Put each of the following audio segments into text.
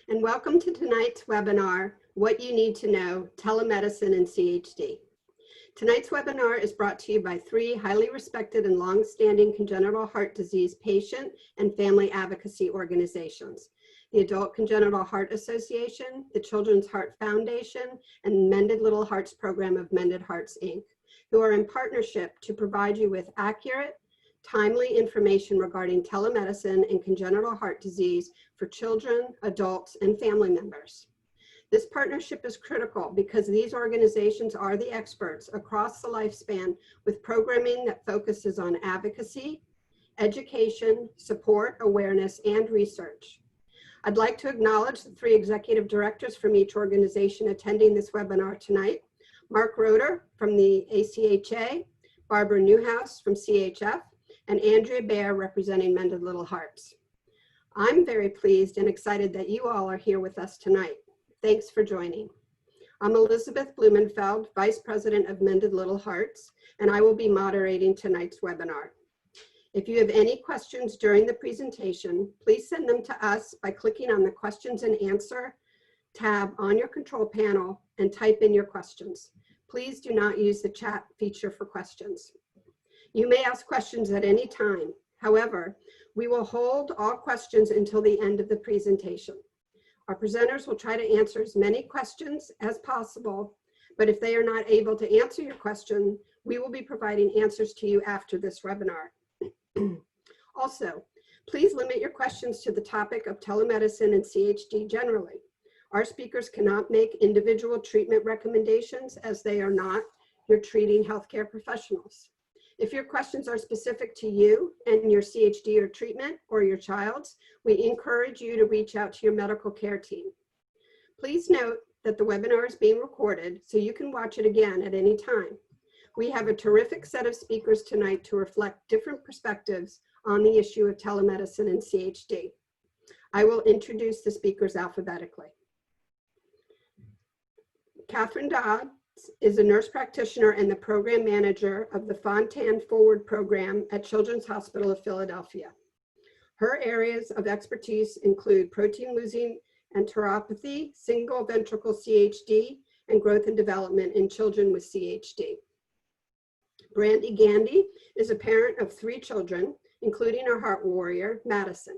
and welcome to tonight's webinar, What You Need to Know, Telemedicine and CHD. Tonight's webinar is brought to you by three highly respected and long-standing congenital heart disease patient and family advocacy organizations: the Adult Congenital Heart Association, the Children's Heart Foundation, and the Mended Little Hearts program of Mended Hearts, Inc., who are in partnership to provide you with accurate, timely information regarding telemedicine and congenital heart disease for children, adults, and family members. This partnership is critical because these organizations are the experts across the lifespan with programming that focuses on advocacy, education, support, awareness, and research. I'd like to acknowledge the three executive directors from each organization attending this webinar tonight: Mark Roeder from the ACHA, Barbara Newhouse from CHF, and Andrea Baer representing Mended Little Hearts. I'm very pleased and excited that you all are here with us tonight. Thanks for joining. I'm Elizabeth Blumenfeld, Vice President of Mended Little Hearts, and I will be moderating tonight's webinar. If you have any questions during the presentation, please send them to us by clicking on the Questions and Answer tab on your control panel and type in your questions. Please do not use the chat feature for questions. You may ask questions at any time. However, we will hold all questions until the end of the presentation. Our presenters will try to answer as many questions as possible, but if they are not able to answer your question, we will be providing answers to you after this webinar. Also, please limit your questions to the topic of telemedicine and CHD generally. Our speakers cannot make individual treatment recommendations as they are not your treating healthcare professionals. If your questions are specific to you and your CHD or treatment or your child's, we encourage you to reach out to your medical care team. Please note that the webinar is being recorded so you can watch it again at any time. We have a terrific set of speakers tonight to reflect different perspectives on the issue of telemedicine and CHD. I will introduce the speakers alphabetically. Catherine Dodd is a nurse practitioner and the program manager of the Fontan Forward program at Children's Hospital of Philadelphia. Her areas of expertise include protein-losing enteropathy, single ventricle CHD, and growth and development in children with CHD. Brandy Gandy is a parent of 3 children, including our heart warrior, Madison.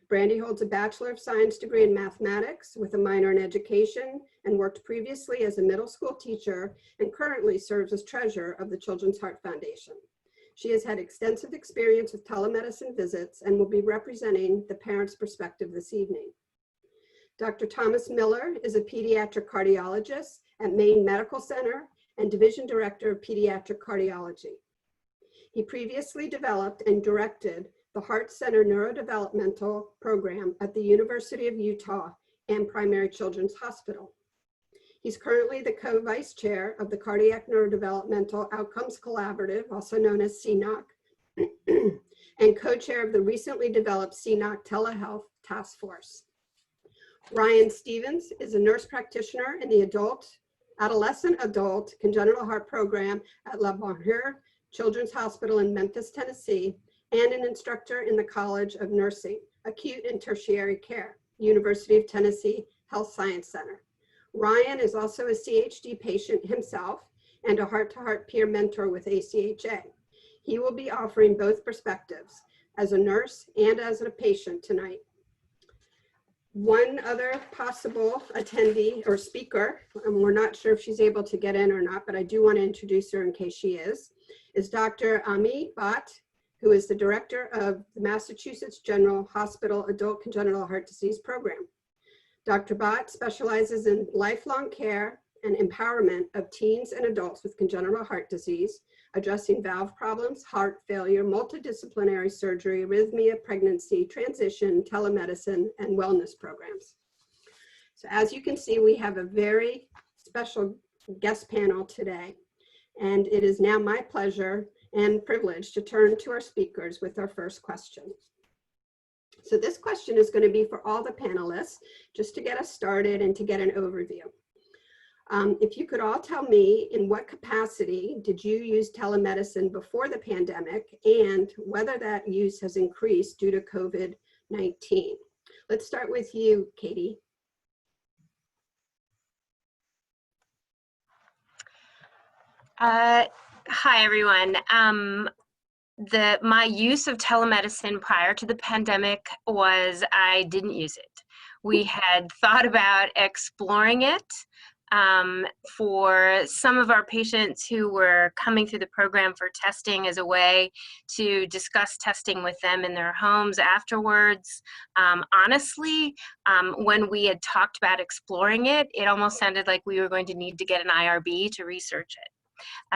Brandy holds a Bachelor of Science degree in mathematics with a minor in education and worked previously as a middle school teacher and currently serves as treasurer of the Children's Heart Foundation. She has had extensive experience with telemedicine visits and will be representing the parents' perspective this evening. Dr. Thomas Miller is a pediatric cardiologist at Maine Medical Center and Division Director of Pediatric Cardiology. He previously developed and directed the Heart Center Neurodevelopmental Program at the University of Utah and Primary Children's Hospital. He's currently the co-vice chair of the Cardiac Neurodevelopmental Outcomes Collaborative, also known as CNOC, and co-chair of the recently developed CNOC Telehealth Task Force. Ryan Stevens is a nurse practitioner in the Adolescent Adult Congenital Heart Program at La Bonheur Children's Hospital in Memphis, Tennessee, and an instructor in the College of Nursing, Acute and Tertiary Care, University of Tennessee Health Science Center. Ryan is also a CHD patient himself and a heart-to-heart peer mentor with ACHA. He will be offering both perspectives as a nurse and as a patient tonight. One other possible attendee or speaker, and we're not sure if she's able to get in or not, but I do want to introduce her in case she is Dr. Ami Bhatt, who is the director of the Massachusetts General Hospital Adult Congenital Heart Disease Program. Dr. Bhatt specializes in lifelong care and empowerment of teens and adults with congenital heart disease, addressing valve problems, heart failure, multidisciplinary surgery, arrhythmia, pregnancy, transition, telemedicine, and wellness programs. So as you can see, we have a very special guest panel today, and it is now my pleasure and privilege to turn to our speakers with our first question. So this question is going to be for all the panelists, just to get us started and to get an overview. If you could all tell me in what capacity did you use telemedicine before the pandemic and whether that use has increased due to COVID-19. Let's start with you, Katie. Uh, Hi, everyone. My use of telemedicine prior to the pandemic was I didn't use it. We had thought about exploring it for some of our patients who were coming through the program for testing as a way to discuss testing with them in their homes afterwards. Honestly, when we had talked about exploring it, it almost sounded like we were going to need to get an IRB to research it.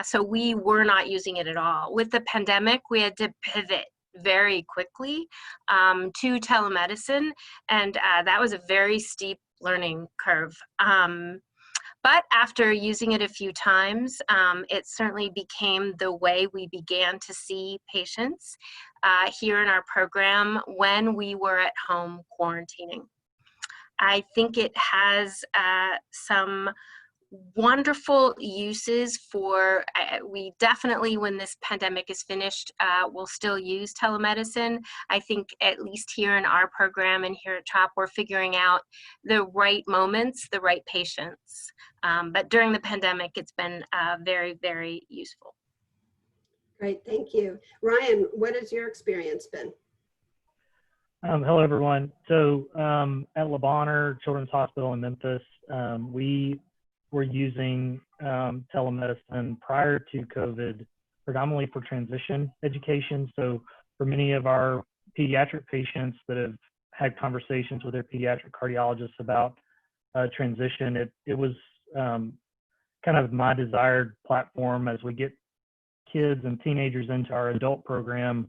So we were not using it at all. With the pandemic, we had to pivot very quickly to telemedicine, and that was a very steep learning curve. But after using it a few times, it certainly became the way we began to see patients here in our program when we were at home quarantining. I think it has some wonderful uses for, we definitely, when this pandemic is finished, will still use telemedicine. I think at least here in our program and here at CHOP, we're figuring out the right moments, the right patients. But during the pandemic, it's been very, very useful. Great, thank you. Ryan, what has your experience been? Hello, everyone. So at Le Bonheur Children's Hospital in Memphis, we were using telemedicine prior to COVID, predominantly for transition education. So for many of our pediatric patients that have had conversations with their pediatric cardiologists about transition, it was kind of my desired platform as we get kids and teenagers into our adult program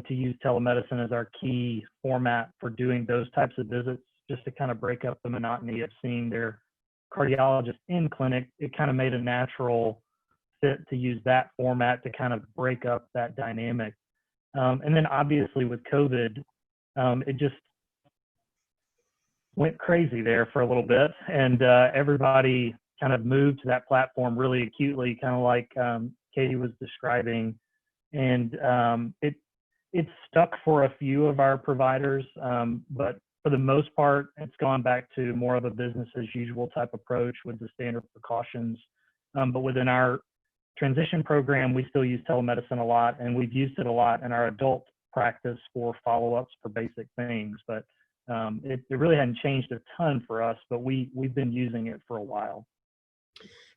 to use telemedicine as our key format for doing those types of visits, just to kind of break up the monotony of seeing their cardiologist in clinic. It kind of made a natural fit to use that format to kind of break up that dynamic. And then obviously with COVID, it just went crazy there for a little bit, and everybody kind of moved to that platform really acutely, kind of like Katie was describing. And it stuck for a few of our providers, but for the most part, it's gone back to more of a business as usual type approach with the standard precautions. But within our transition program, we still use telemedicine a lot, and we've used it a lot in our adult practice for follow-ups for basic things. But it really hadn't changed a ton for us, but we've been using it for a while.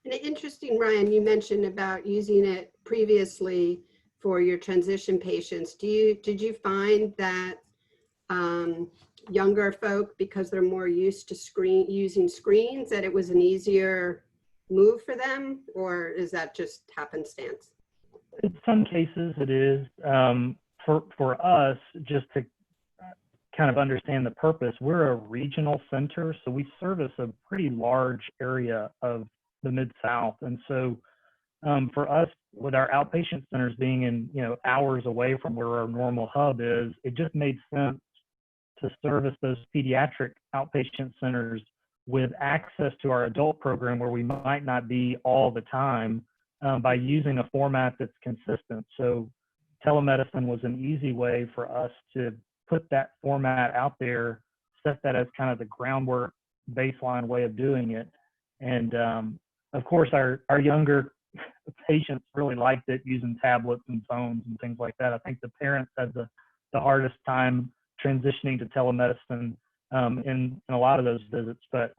And interesting, Ryan, you mentioned about using it previously for your transition patients. Did you find that younger folk, because they're more used to using screens, that it was an easier move for them, or is that just happenstance? In some cases it is. For us, just to kind of understand the purpose, we're a regional center, so we service a pretty large area of the Mid-South. And so for us, with our outpatient centers being in, hours away from where our normal hub is, it just made sense to service those pediatric outpatient centers with access to our adult program where we might not be all the time, by using a format that's consistent. So telemedicine was an easy way for us to put that format out there, set that as kind of the groundwork baseline way of doing it. And of course, our younger patients really liked it, using tablets and phones and things like that. I think the parents had the hardest time transitioning to telemedicine in a lot of those visits, but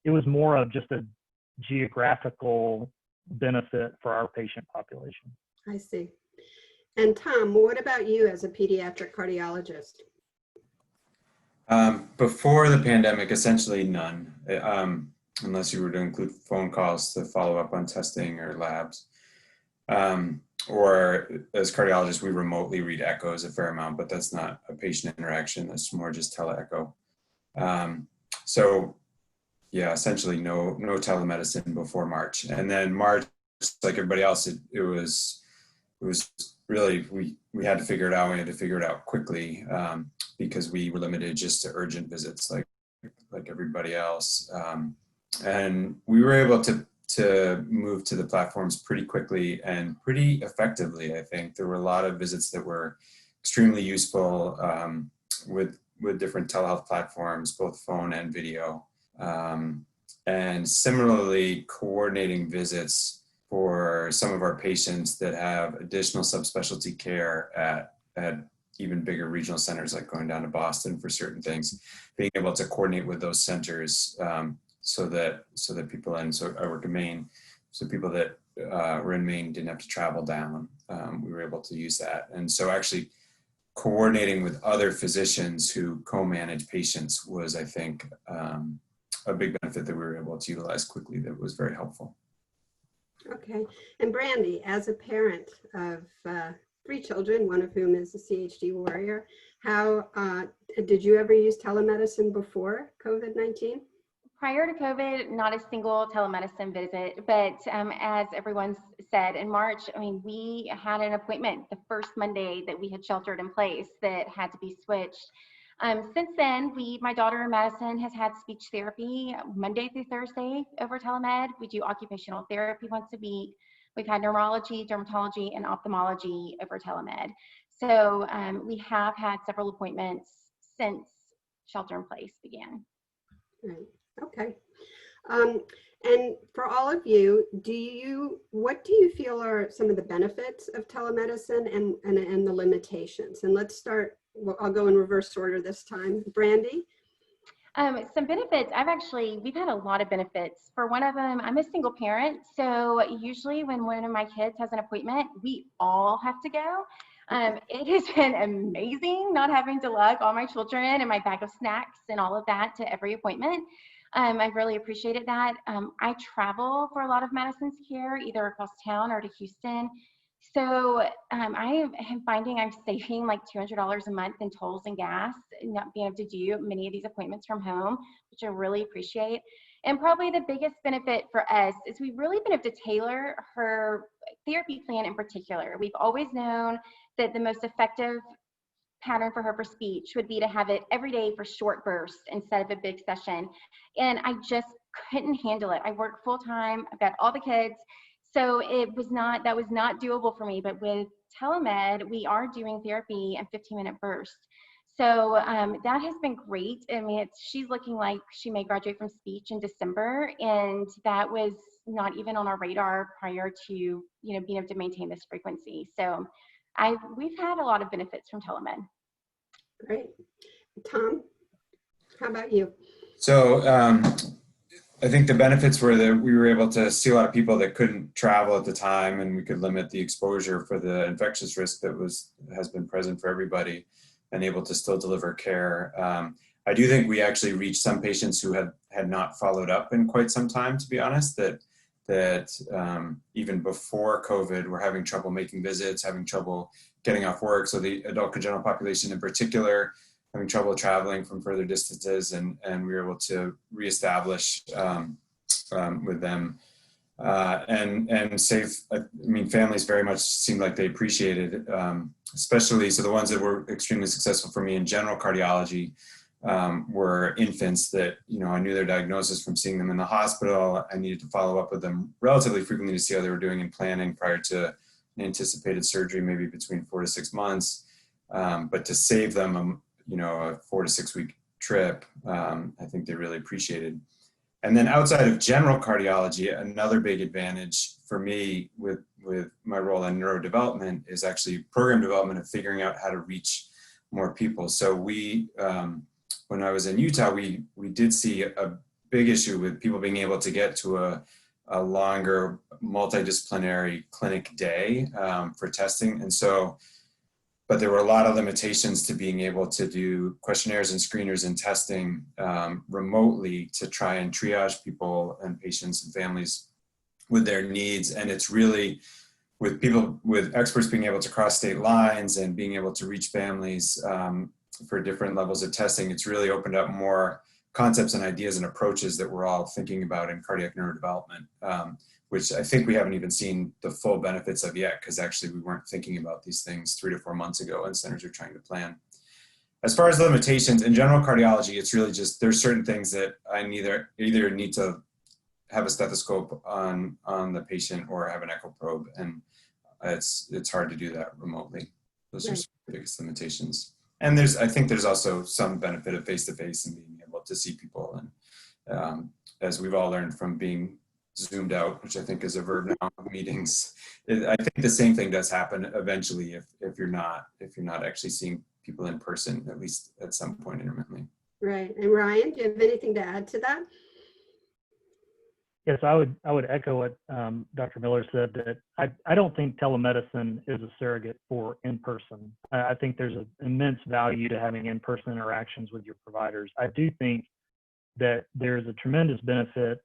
it was more of just a geographical benefit for our patient population. I see. And Tom, what about you as a pediatric cardiologist? Before the pandemic, essentially none, unless you were to include phone calls to follow up on testing or labs. Or as cardiologists, we remotely read echoes a fair amount, but that's not a patient interaction. That's more just tele-echo. So yeah, essentially no telemedicine before March. And then March, like everybody else, it was really, we had to figure it out. We had to figure it out quickly because we were limited just to urgent visits like everybody else. And we were able to move to the platforms pretty quickly and pretty effectively. I think there were a lot of visits that were extremely useful with different telehealth platforms, both phone and video. And similarly, coordinating visits for some of our patients that have additional subspecialty care at even bigger regional centers, like going down to Boston for certain things, being able to coordinate with those centers so that people I work in Maine, so people that were in Maine didn't have to travel down. We were able to use that. And so actually coordinating with other physicians who co-manage patients was, I think, a big benefit that we were able to utilize quickly that was very helpful. Okay. And Brandy, as a parent of 3 children, one of whom is a CHD warrior, how did you ever use telemedicine before COVID-19? Prior to COVID, not a single telemedicine visit, but as everyone said, in March, I mean, we had an appointment the first Monday that we had sheltered in place that had to be switched. Since then, my daughter Madison has had speech therapy Monday through Thursday over telemed. We do occupational therapy once a week. We've had neurology, dermatology, and ophthalmology over telemed. So we have had several appointments since shelter in place began. Right. Okay. And for all of you, what do you feel are some of the benefits of telemedicine and the limitations? And let's start, I'll go in reverse order this time. Brandy? Some benefits, we've had a lot of benefits. For one of them, I'm a single parent, so usually when one of my kids has an appointment, we all have to go. It has been amazing not having to lug all my children and my bag of snacks and all of that to every appointment. I've really appreciated that. I travel for a lot of Madison's care, either across town or to Houston. So I am finding I'm saving like $200 a month in tolls and gas, not being able to do many of these appointments from home, which I really appreciate. And probably the biggest benefit for us is we've really been able to tailor her therapy plan in particular. We've always known that the most effective pattern for her for speech would be to have it every day for short bursts instead of a big session. And I just couldn't handle it. I work full time, I've got all the kids. So that was not doable for me. But with telemed, we are doing therapy in 15-minute bursts. So that has been great. I mean, she's looking like she may graduate from speech in December, and that was not even on our radar prior to being able to maintain this frequency. So we've had a lot of benefits from telemed. Great. Tom, how about you? So I think the benefits were that we were able to see a lot of people that couldn't travel at the time, and we could limit the exposure for the infectious risk that has been present for everybody, and able to still deliver care. I do think we actually reached some patients who had not followed up in quite some time, to be honest, that even before COVID were having trouble making visits, having trouble getting off work. So the adult congenital population in particular, having trouble traveling from further distances, and we were able to reestablish with them and save. I mean, families very much seemed like they appreciated it, especially so the ones that were extremely successful for me in general cardiology were infants that I knew their diagnosis from seeing them in the hospital. I needed to follow up with them relatively frequently to see how they were doing in planning prior to an anticipated surgery, maybe between 4 to 6 months. But to save them a 4 to 6 week trip, I think they really appreciated. And then outside of general cardiology, another big advantage for me with my role in neurodevelopment is actually program development of figuring out how to reach more people. So when I was in Utah, we did see a big issue with people being able to get to a longer multidisciplinary clinic day for testing. And so, but there were a lot of limitations to being able to do questionnaires and screeners and testing remotely to try and triage people and patients and families with their needs. And it's really with experts being able to cross state lines and being able to reach families for different levels of testing, it's really opened up more concepts and ideas and approaches that we're all thinking about in cardiac neurodevelopment, which I think we haven't even seen the full benefits of yet, because actually we weren't thinking about these things 3 to 4 months ago, and centers are trying to plan. As far as limitations, in general cardiology, it's really just, there's certain things that I either need to have a stethoscope on the patient or have an echo probe, and it's hard to do that remotely. Those are the biggest limitations. And I think there's also some benefit of face-to-face and being able to see people. And as we've all learned from being zoomed out, which I think is a verb now, meetings. I think the same thing does happen eventually if you're not actually seeing people in person, at least at some point intermittently. Right. And Ryan, do you have anything to add to that? Yes, I would echo what Dr. Miller said, that I don't think telemedicine is a surrogate for in-person. I think there's an immense value to having in-person interactions with your providers. I do think that there's a tremendous benefit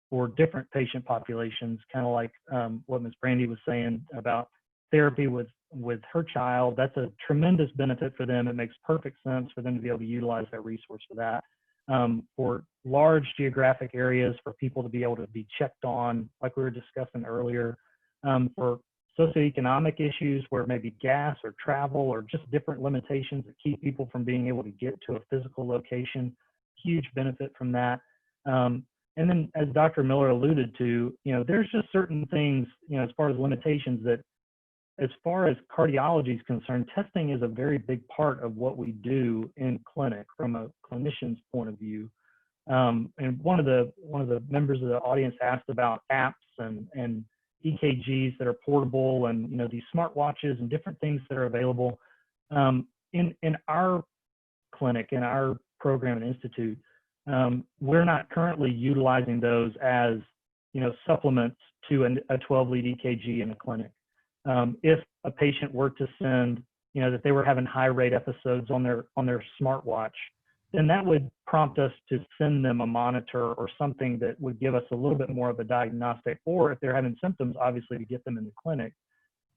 for different patient populations, kind of like what Ms. Brandy was saying about therapy with her child. That's a tremendous benefit for them. It makes perfect sense for them to be able to utilize that resource for that. For large geographic areas, for people to be able to be checked on, like we were discussing earlier, for socioeconomic issues where maybe gas or travel or just different limitations that keep people from being able to get to a physical location, huge benefit from that. And then, as Dr. Miller alluded to, there's just certain things, as far as limitations, that as far as cardiology is concerned, testing is a very big part of what we do in clinic from a clinician's point of view. And one of the members of the audience asked about apps and EKGs that are portable, and these smartwatches and different things that are available. In our clinic, in our program and institute, we're not currently utilizing those as supplements to a 12-lead EKG in a clinic. If a patient were to send, that they were having high rate episodes on their smartwatch, then that would prompt us to send them a monitor or something that would give us a little bit more of a diagnostic, or if they're having symptoms, obviously to get them in the clinic.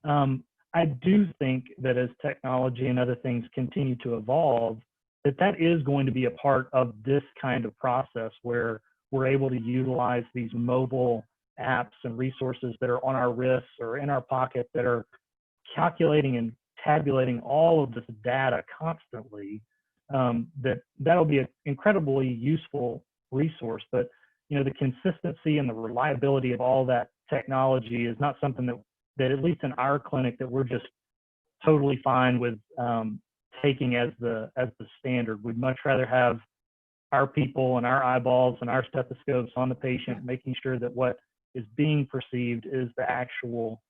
I do think that as technology and other things continue to evolve, that is going to be a part of this kind of process where we're able to utilize these mobile apps and resources that are on our wrists or in our pocket that are calculating and tabulating all of this data constantly. That'll be an incredibly useful resource, but the consistency and the reliability of all that technology is not something that at least in our clinic that we're just totally fine with taking as the standard. We'd much rather have our people and our eyeballs and our stethoscopes on the patient, making sure that what is being perceived is the actual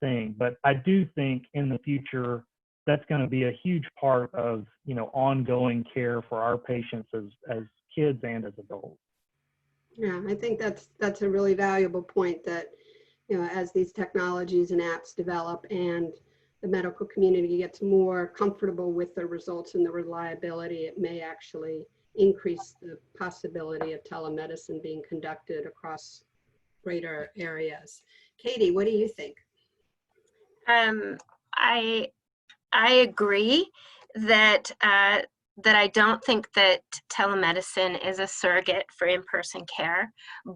thing. But I do think in the future, that's going to be a huge part of, ongoing care for our patients as kids and as adults. Yeah, I think that's a really valuable point, that, as these technologies and apps develop and the medical community gets more comfortable with the results and the reliability, it may actually increase the possibility of telemedicine being conducted across greater areas. Katie, what do you think? I agree that I don't think that telemedicine is a surrogate for in-person care,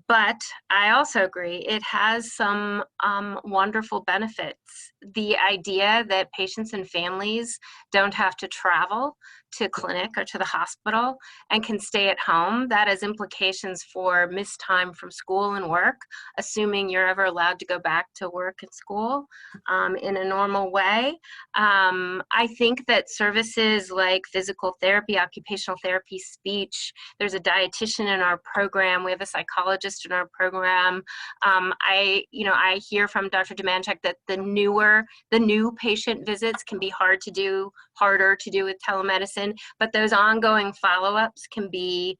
but I also agree it has some wonderful benefits. The idea that patients and families don't have to travel to clinic or to the hospital and can stay at home, that has implications for missed time from school and work, assuming you're ever allowed to go back to work and school in a normal way. I think that services like physical therapy, occupational therapy, speech, there's a dietitian in our program, we have a psychologist in our program. I hear from Dr. Domanchek that the new patient visits can be harder to do with telemedicine, but those ongoing follow-ups can be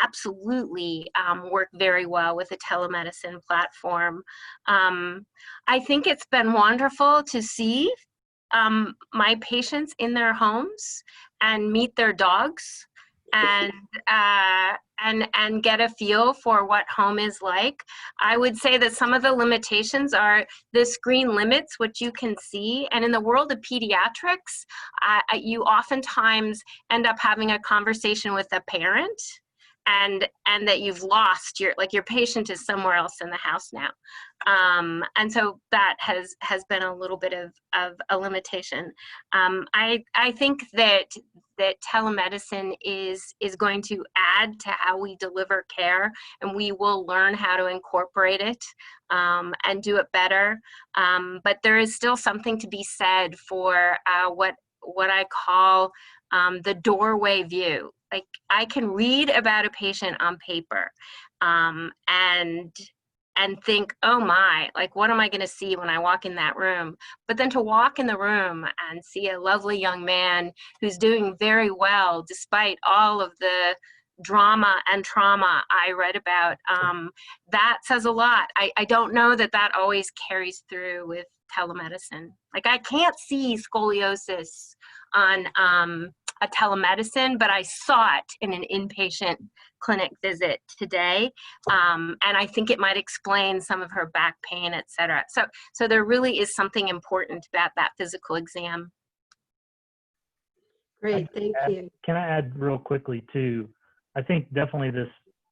absolutely work very well with a telemedicine platform. I think it's been wonderful to see my patients in their homes and meet their dogs and get a feel for what home is like. I would say that some of the limitations are the screen limits, which you can see. And in the world of pediatrics, you oftentimes end up having a conversation with a parent and that you've lost your patient is somewhere else in the house now. And so that has been a little bit of a limitation. I think that telemedicine is going to add to how we deliver care, and we will learn how to incorporate it and do it better. But there is still something to be said for what I call the doorway view. Like, I can read about a patient on paper, and and think, oh my, like, what am I going to see when I walk in that room? But then to walk in the room and see a lovely young man who's doing very well despite all of the drama and trauma I read about, that says a lot. I don't know that that always carries through with telemedicine. Like, I can't see scoliosis on a telemedicine, but I saw it in an inpatient clinic visit today. And I think it might explain some of her back pain, et cetera. So there really is something important about that physical exam. Great, thank you. Can I add real quickly too? I think definitely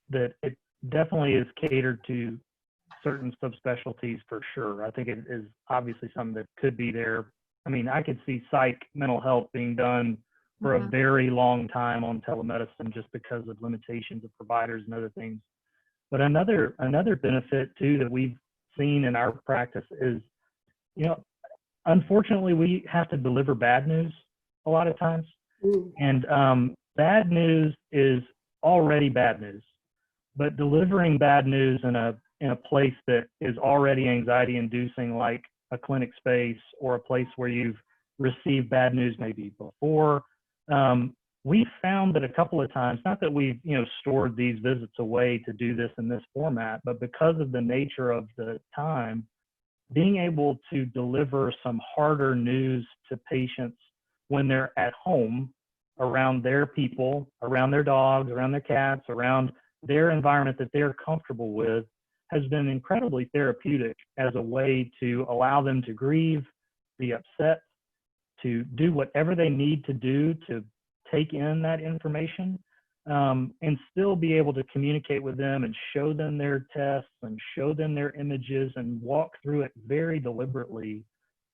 that it definitely is catered to certain subspecialties for sure. I think it is obviously something that could be there. I mean, I could see psych mental health being done for a very long time on telemedicine just because of limitations of providers and other things. But another benefit too that we've seen in our practice is, you know, unfortunately we have to deliver bad news a lot of times. And bad news is already bad news, but delivering bad news in a place that is already anxiety inducing, like a clinic space or a place where you've received bad news maybe before, we found that a couple of times, not that we've stored these visits away to do this in this format, but because of the nature of the time, being able to deliver some harder news to patients when they're at home around their people, around their dogs, around their cats, around their environment that they're comfortable with, has been incredibly therapeutic as a way to allow them to grieve, be upset, to do whatever they need to do to take in that information, and still be able to communicate with them and show them their tests and show them their images and walk through it very deliberately.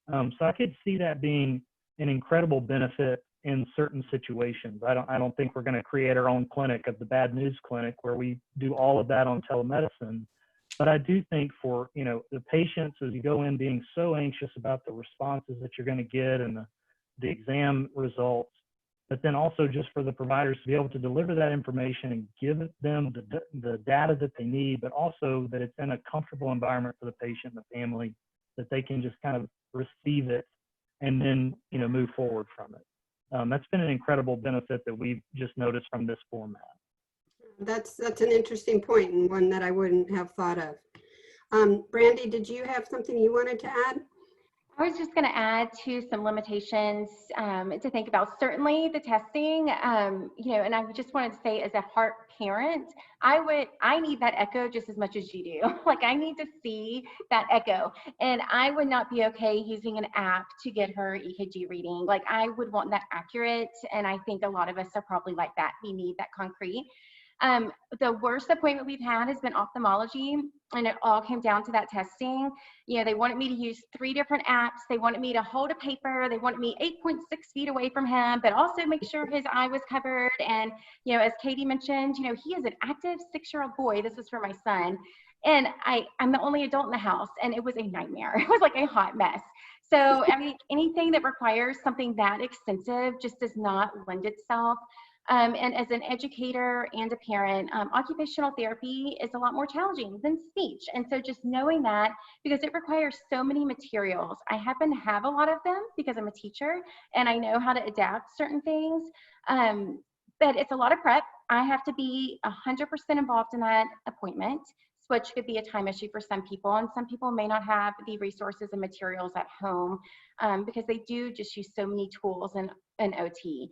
So I could see that being an incredible benefit in certain situations. I don't think we're going to create our own clinic of the bad news clinic where we do all of that on telemedicine. But I do think for, the patients, as you go in being so anxious about the responses that you're going to get and the exam results, but then also just for the providers to be able to deliver that information and give them the data that they need, but also that it's in a comfortable environment for the patient and the family, that they can just kind of receive it and then, move forward from it. That's been an incredible benefit that we've just noticed from this format. That's an interesting point and one that I wouldn't have thought of. Brandy, did you have something you wanted to add? I was just going to add to some limitations to think about. Certainly the testing, and I just wanted to say, as a heart parent, I need that echo just as much as you do. Like, I need to see that echo, and I would not be okay using an app to get her EKG reading. Like, I would want that accurate, and I think a lot of us are probably like that. We need that concrete. The worst appointment we've had has been ophthalmology, and it all came down to that testing. They wanted me to use 3 different apps. They wanted me to hold a paper. They wanted me 8.6 feet away from him, but also make sure his eye was covered. And, as Katie mentioned, he is an active 6-year-old boy. This was for my son. And I'm the only adult in the house, and it was a nightmare. It was like a hot mess. So, I mean, anything that requires something that extensive just does not lend itself. And as an educator and a parent, occupational therapy is a lot more challenging than speech. And so just knowing that, because it requires so many materials, I happen to have a lot of them because I'm a teacher and I know how to adapt certain things. But it's a lot of prep. I have to be 100% involved in that appointment, which could be a time issue for some people. And some people may not have the resources and materials at home because they do just use so many tools in OT.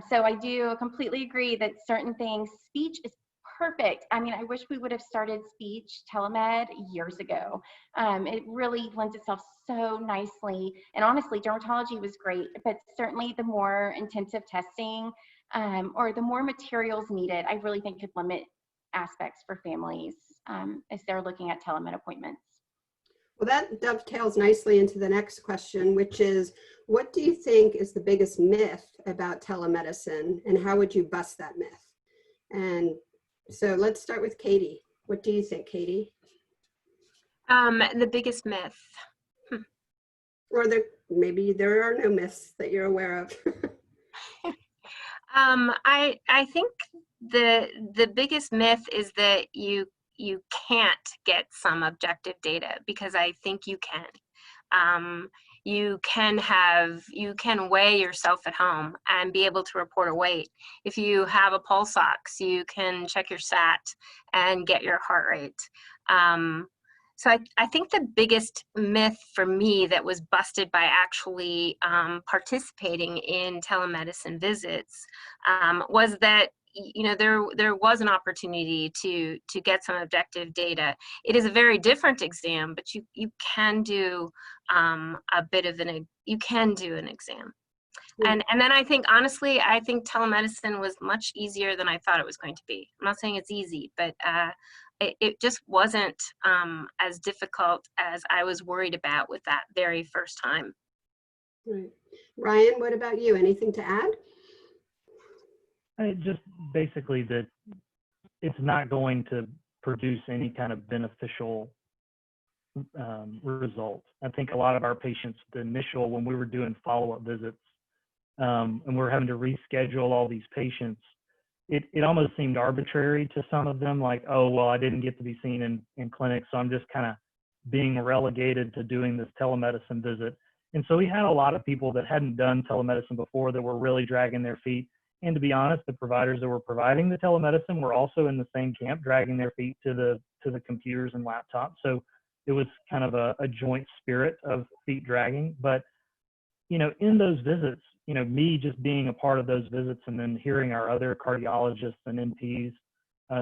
So I do completely agree that certain things, speech is perfect. I mean, I wish we would have started speech telemed years ago. It really lends itself so nicely. And honestly, dermatology was great, but certainly the more intensive testing or the more materials needed, I really think could limit aspects for families as they're looking at telemed appointments. Well, that dovetails nicely into the next question, which is, what do you think is the biggest myth about telemedicine, and how would you bust that myth? And so let's start with Katie. What do you think, Katie? The biggest myth. Or maybe there are no myths that you're aware of. I think the biggest myth is that you you can't get some objective data, because I think you can. You can weigh yourself at home and be able to report a weight. If you have a pulse ox, you can check your sat and get your heart rate. So I think the biggest myth for me that was busted by actually participating in telemedicine visits was that, you know, there was an opportunity to get some objective data. It is a very different exam, but you can do you can do an exam. And then I think, honestly, I think telemedicine was much easier than I thought it was going to be. I'm not saying it's easy, but it just wasn't as difficult as I was worried about with that very first time. Right. Ryan, what about you? Anything to add? Just basically that it's not going to produce any kind of beneficial results. I think a lot of our patients, when we were doing follow-up visits, and we're having to reschedule all these patients, it almost seemed arbitrary to some of them, like, oh, well, I didn't get to be seen in clinic, so I'm just kind of being relegated to doing this telemedicine visit. And so we had a lot of people that hadn't done telemedicine before that were really dragging their feet. And to be honest, the providers that were providing the telemedicine were also in the same camp, dragging their feet to the computers and laptops. So it was kind of a joint spirit of feet dragging. But, you know, in those visits, you know, me just being a part of those visits and then hearing our other cardiologists and NPs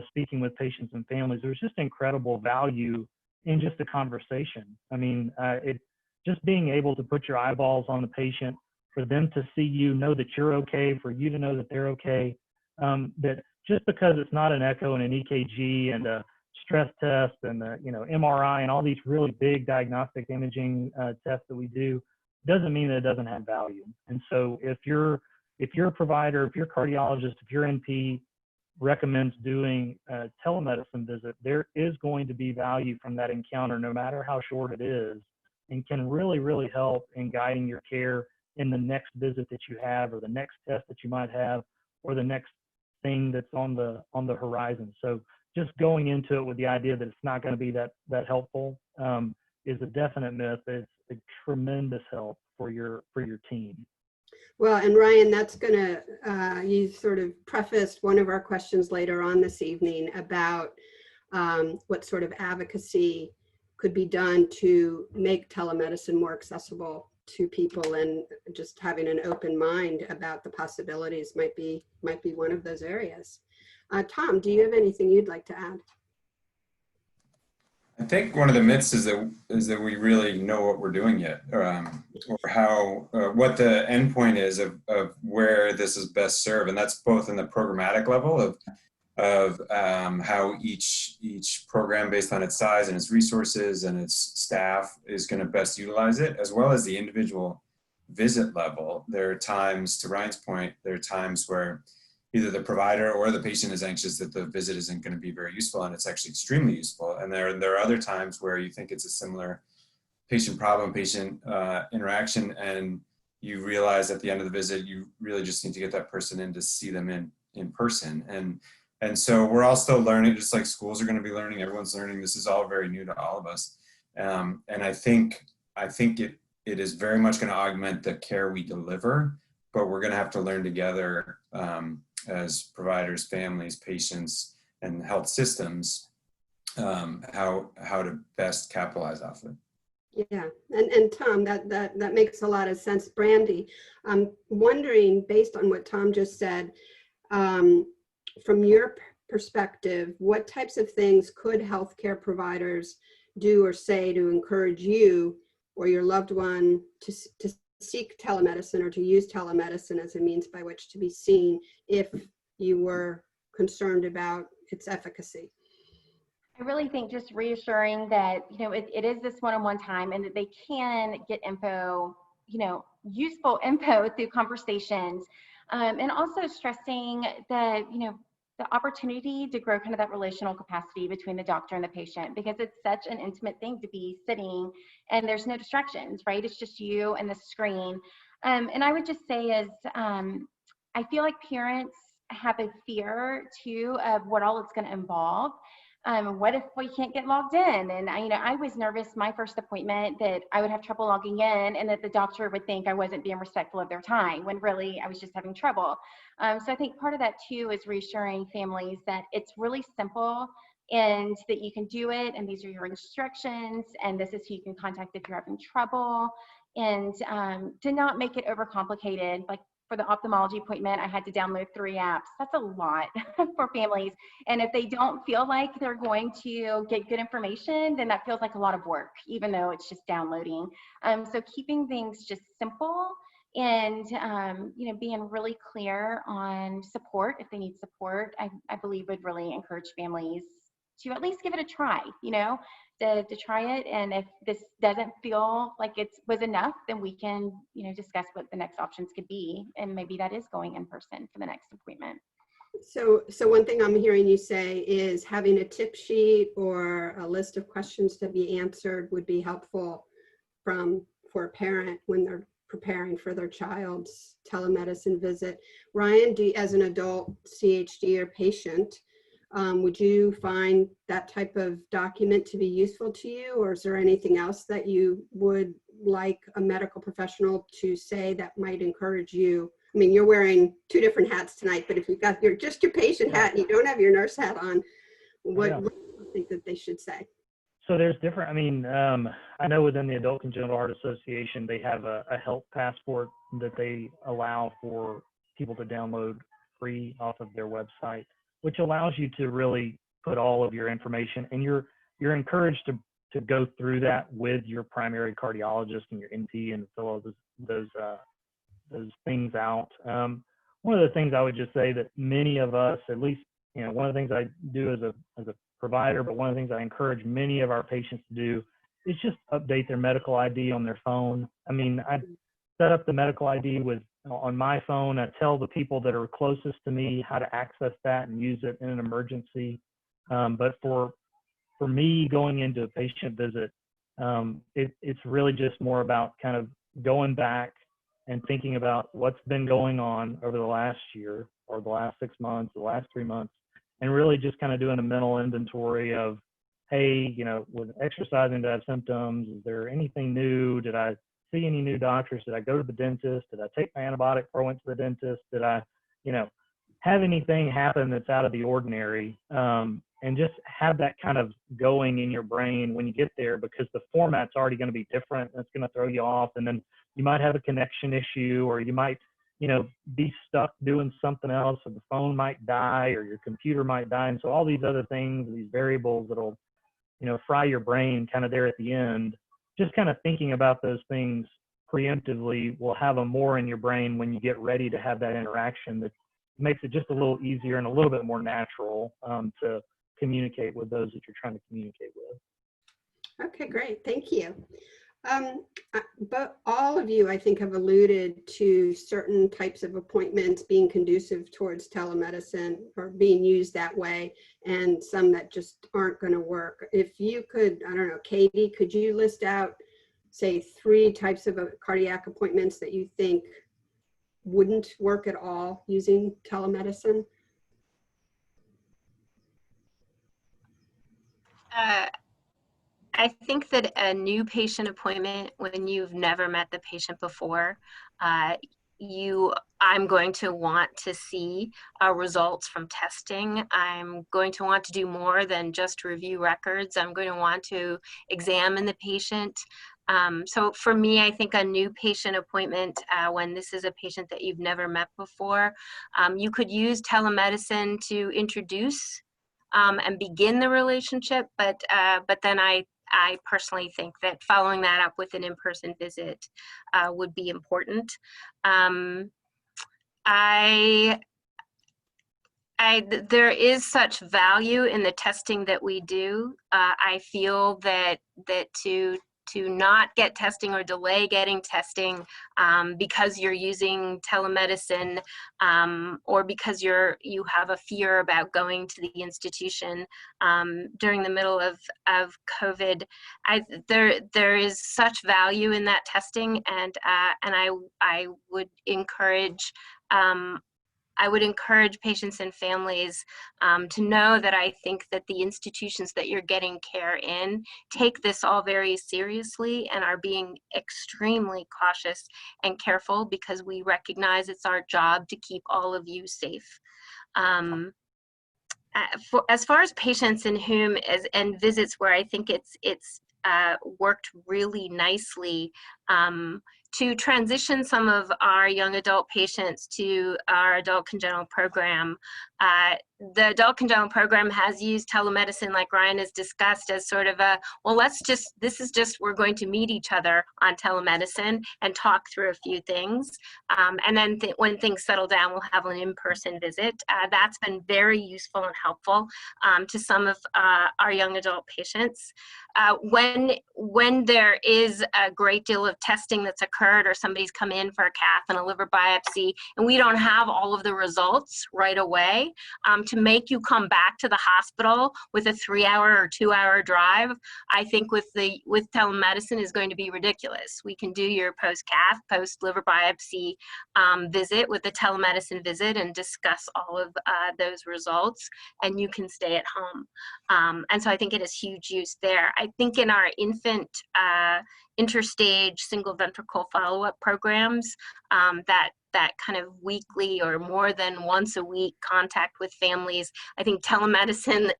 speaking with patients and families, there was just incredible value in just the conversation. I mean, just being able to put your eyeballs on the patient, for them to see you, know that you're okay, for you to know that they're okay, that just because it's not an echo and an EKG and a stress test and a, you know, MRI and all these really big diagnostic imaging tests that we do, doesn't mean that it doesn't have value. And so if you're a provider, if you're a cardiologist, if your NP recommends doing a telemedicine visit, there is going to be value from that encounter, no matter how short it is, and can really, really help in guiding your care in the next visit that you have, or the next test that you might have, or the next thing that's on the horizon. So just going into it with the idea that it's not going to be that helpful is a definite myth. It's a tremendous help for your team. Well, and Ryan, that's going to, you sort of prefaced one of our questions later on this evening about what sort of advocacy could be done to make telemedicine more accessible to people, and just having an open mind about the possibilities might be one of those areas. Tom, do you have anything you'd like to add? I think one of the myths is that we really know what we're doing yet, or how what the endpoint is of where this is best served, and that's both in the programmatic level of how each program, based on its size and its resources and its staff, is going to best utilize it, as well as the individual visit level. There are times, to Ryan's point, there are times where either the provider or the patient is anxious that the visit isn't going to be very useful, and it's actually extremely useful. And there are other times where you think it's a similar patient problem, patient interaction, and you realize at the end of the visit, you really just need to get that person in to see them in person. And so we're all still learning, just like schools are going to be learning, everyone's learning. This is all very new to all of us. And I think it is very much going to augment the care we deliver, but we're going to have to learn together as providers, families, patients, and health systems, how to best capitalize off it. Yeah, and Tom, that makes a lot of sense. Brandy, I'm wondering, based on what Tom just said, from your perspective, what types of things could healthcare providers do or say to encourage you or your loved one to seek telemedicine, or to use telemedicine as a means by which to be seen if you were concerned about its efficacy? I really think just reassuring that, you know, it is this one-on-one time, and that they can get info, you know, useful info through conversations, and also stressing that, you know, the opportunity to grow kind of that relational capacity between the doctor and the patient, because it's such an intimate thing to be sitting and there's no distractions, right? It's just you and the screen. And I would just say is, I feel like parents have a fear too of what all it's going to involve. What if we can't get logged in? And I was nervous my first appointment that I would have trouble logging in and that the doctor would think I wasn't being respectful of their time when really I was just having trouble. So I think part of that too is reassuring families that it's really simple and that you can do it, and these are your instructions, and this is who you can contact if you're having trouble, and to not make it overcomplicated. Like for the ophthalmology appointment, I had to download 3 apps. That's a lot for families. And if they don't feel like they're going to get good information, then that feels like a lot of work, even though it's just downloading. So keeping things just simple and being really clear on support if they need support, I believe would really encourage families to at least give it a try, to try it. And if this doesn't feel like it was enough, then we can, discuss what the next options could be. And maybe that is going in person for the next appointment. So one thing I'm hearing you say is having a tip sheet or a list of questions to be answered would be helpful for a parent when they're preparing for their child's telemedicine visit. Ryan, as an adult CHD or patient, would you find that type of document to be useful to you, or is there anything else that you would like a medical professional to say that might encourage you? I mean, you're wearing 2 different hats tonight, but if you've got your patient hat and you don't have your nurse hat on, what do you think that they should say? So there's different, I know within the Adult Congenital Heart Association, they have a health passport that they allow for people to download free off of their website, which allows you to really put all of your information, and you're encouraged to go through that with your primary cardiologist and your NP and fill all those things out. One of the things I would just say that many of us, at least, one of the things I do as a provider, but one of the things I encourage many of our patients to do is just update their medical ID on their phone. I set up the medical ID on my phone. I tell the people that are closest to me how to access that and use it in an emergency. But for me going into a patient visit, it's really just more about kind of going back and thinking about what's been going on over the last year or the last 6 months, the last 3 months, and really just kind of doing a mental inventory of, hey, with exercising, did I have symptoms? Is there anything new? Did I see any new doctors? Did I go to the dentist? Did I take my antibiotic before I went to the dentist? Did I, have anything happen that's out of the ordinary? And just have that kind of going in your brain when you get there, because the format's already going to be different. And it's going to throw you off. And then you might have a connection issue, or you might, be stuck doing something else, or the phone might die, or your computer might die. And so all these other things, these variables that'll, fry your brain kind of there at the end, just kind of thinking about those things preemptively will have them more in your brain when you get ready to have that interaction. That makes it just a little easier and a little bit more natural to communicate with those that you're trying to communicate with. Okay, great. Thank you. But all of you, I think, have alluded to certain types of appointments being conducive towards telemedicine or being used that way, and some that just aren't going to work. If you could, I don't know, Katie, could you list out, say, 3 types of cardiac appointments that you think wouldn't work at all using telemedicine? I think that a new patient appointment, when you've never met the patient before, I'm going to want to see results from testing. I'm going to want to do more than just review records. I'm going to want to examine the patient. So for me, I think a new patient appointment, when this is a patient that you've never met before, you could use telemedicine to introduce and begin the relationship, but then I personally think that following that up with an in-person visit would be important. There is such value in the testing that we do. I feel that to not get testing or delay getting testing because you're using telemedicine or because you have a fear about going to the institution during the middle of COVID. There is such value in that testing, and I would encourage I would encourage patients and families to know that I think that the institutions that you're getting care in take this all very seriously and are being extremely cautious and careful, because we recognize it's our job to keep all of you safe. As far as patients in whom and visits where I think it's worked really nicely to transition some of our young adult patients to our adult congenital program. The adult congenital program has used telemedicine, like Ryan has discussed, as sort of a, well, we're going to meet each other on telemedicine and talk through a few things. And then when things settle down, we'll have an in-person visit. That's been very useful and helpful to some of our young adult patients. When there is a great deal of testing that's occurred, or somebody's come in for a cath and a liver biopsy, and we don't have all of the results right away, to make you come back to the hospital with a 3-hour or 2-hour drive, I think with telemedicine is going to be ridiculous. We can do your post-cath, post-liver biopsy visit with the telemedicine visit and discuss all of those results, and you can stay at home. And so I think it is huge use there. I think in our infant interstage single ventricle follow-up programs, that kind of weekly or more than once a week contact with families, I think telemedicine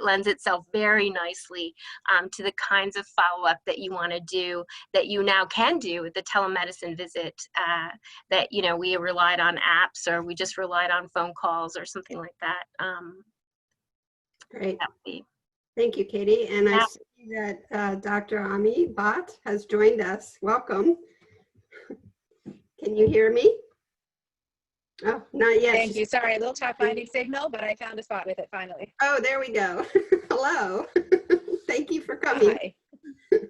lends itself very nicely to the kinds of follow-up that you want to do, that you now can do with the telemedicine visit, that, you know, we relied on apps or we just relied on phone calls or something like that. Great. That would be. Thank you, Katie. And Yeah. I see that Dr. Ami Bhatt has joined us. Welcome. Can you hear me? Oh, not yet. Thank you. Sorry, a little tough finding signal, but I found a spot with it finally. Oh, there we go. Hello. Thank you for coming. Hi.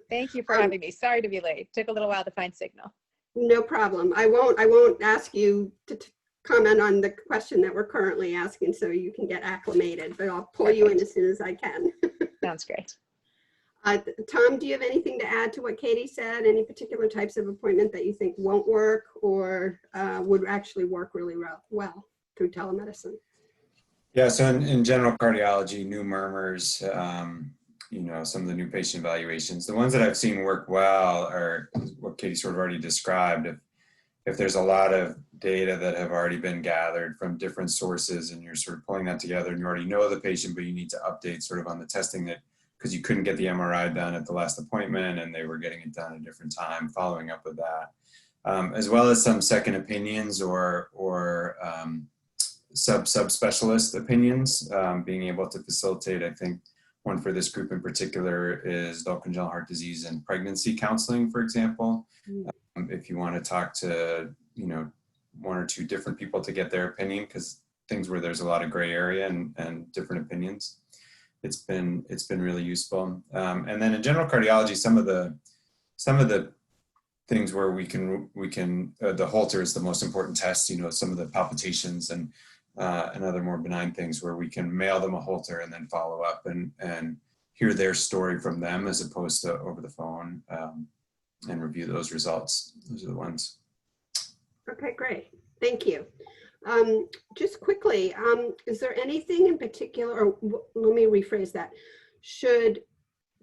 Thank you for having me. Sorry to be late. Took a little while to find signal. No problem. I won't ask you to comment on the question that we're currently asking, so you can get acclimated, but I'll pull you in as soon as I can. Sounds great. Tom, do you have anything to add to what Katie said? Any particular types of appointment that you think won't work or would actually work really well through telemedicine? Yeah, so in general cardiology, new murmurs, you know, some of the new patient evaluations, the ones that I've seen work well are what Katie sort of already described. If there's a lot of data that have already been gathered from different sources and you're sort of pulling that together and you already know the patient, but you need to update sort of on the testing that, because you couldn't get the MRI done at the last appointment and they were getting it done at a different time, following up with that. As well as some second opinions or subspecialist opinions, being able to facilitate. I think one for this group in particular is adult congenital heart disease and pregnancy counseling, for example. If you want to talk to, you know, 1 or 2 different people to get their opinion, because things where there's a lot of gray area and different opinions, it's been really useful. And then in general cardiology, some of the things where we can the Holter is the most important test, you know, some of the palpitations and other more benign things where we can mail them a Holter and then follow up and hear their story from them as opposed to over the phone, and review those results. Those are the ones. Okay, great. Thank you. Just quickly, is there anything in particular, or let me rephrase that. Should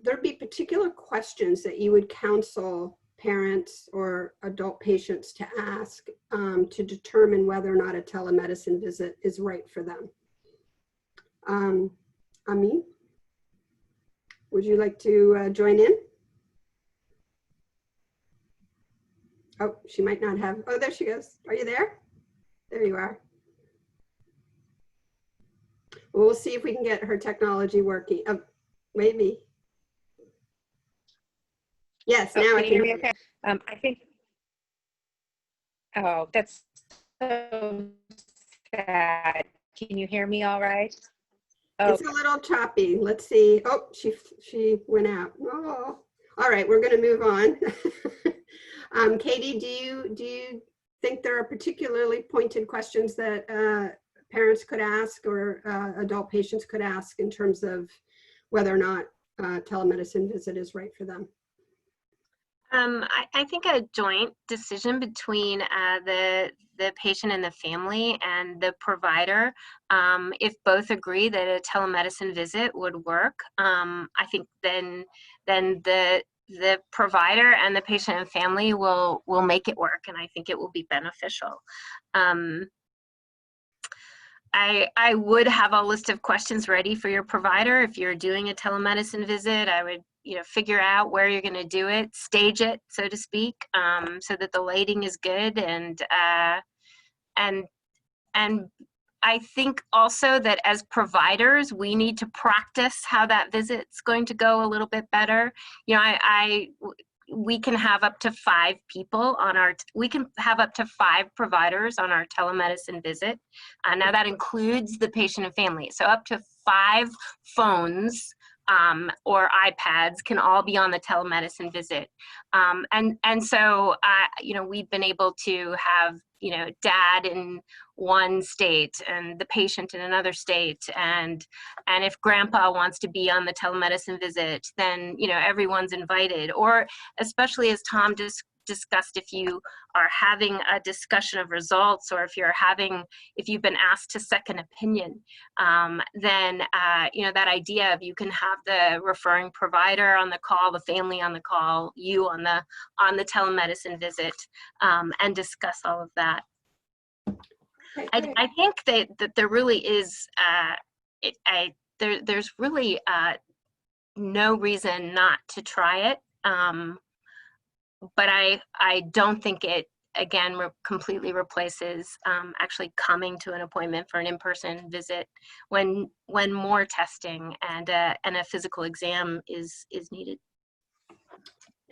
there be particular questions that you would counsel parents or adult patients to ask to determine whether or not a telemedicine visit is right for them? Ami, would you like to join in? Oh, she might not have. Oh, there she goes. Are you there? There you are. We'll see if we can get her technology working. Maybe. Yes, now I can hear me okay? I think, oh, that's so sad. Can you hear me all right? Oh. It's a little choppy. Let's see. Oh, she went out. Oh, all right, we're going to move on. Katie, do you think there are particularly pointed questions that parents could ask or adult patients could ask in terms of whether or not telemedicine visit is right for them? I think a joint decision between the patient and the family and the provider, if both agree that a telemedicine visit would work, I think then the provider and the patient and family will make it work, and I think it will be beneficial. I would have a list of questions ready for your provider. If you're doing a telemedicine visit, I would, figure out where you're going to do it, stage it, so to speak, so that the lighting is good, and I think also that as providers, we need to practice how that visit's going to go a little bit better. We can have up to 5 people on we can have up to 5 providers on our telemedicine visit. Now that includes the patient and family. So up to 5 phones or iPads can all be on the telemedicine visit. And so, we've been able to have, dad in one state and the patient in another state. And if grandpa wants to be on the telemedicine visit, then, everyone's invited. Or especially as Tom discussed, if you are having a discussion of results, or if you've been asked to second opinion, then that idea of you can have the referring provider on the call, the family on the call, you on the telemedicine visit, and discuss all of that. I think that there really is there's really no reason not to try it. But I don't think it, again, completely replaces actually coming to an appointment for an in-person visit when more testing and a physical exam is needed.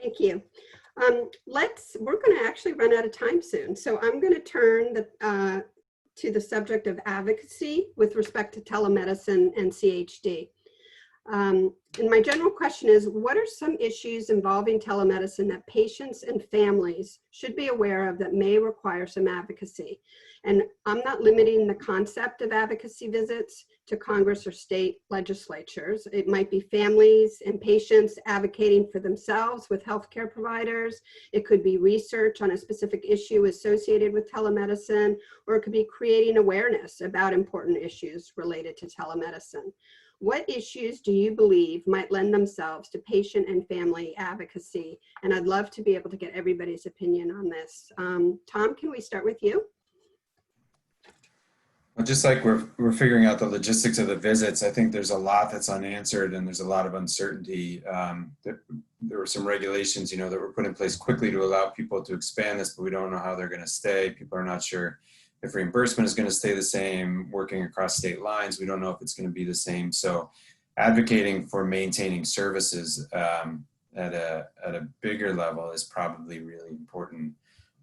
Thank you. We're going to actually run out of time soon, so I'm going to turn to the subject of advocacy with respect to telemedicine and CHD. And my general question is, what are some issues involving telemedicine that patients and families should be aware of that may require some advocacy? And I'm not limiting the concept of advocacy visits to Congress or state legislatures. It might be families and patients advocating for themselves with healthcare providers. It could be research on a specific issue associated with telemedicine, or it could be creating awareness about important issues related to telemedicine. What issues do you believe might lend themselves to patient and family advocacy? And I'd love to be able to get everybody's opinion on this. Tom, can we start with you? Well, just like we're figuring out the logistics of the visits, I think there's a lot that's unanswered and there's a lot of uncertainty. There were some regulations, that were put in place quickly to allow people to expand this, but we don't know how they're going to stay. People are not sure if reimbursement is going to stay the same. Working across state lines, we don't know if it's going to be the same. So advocating for maintaining services at a bigger level is probably really important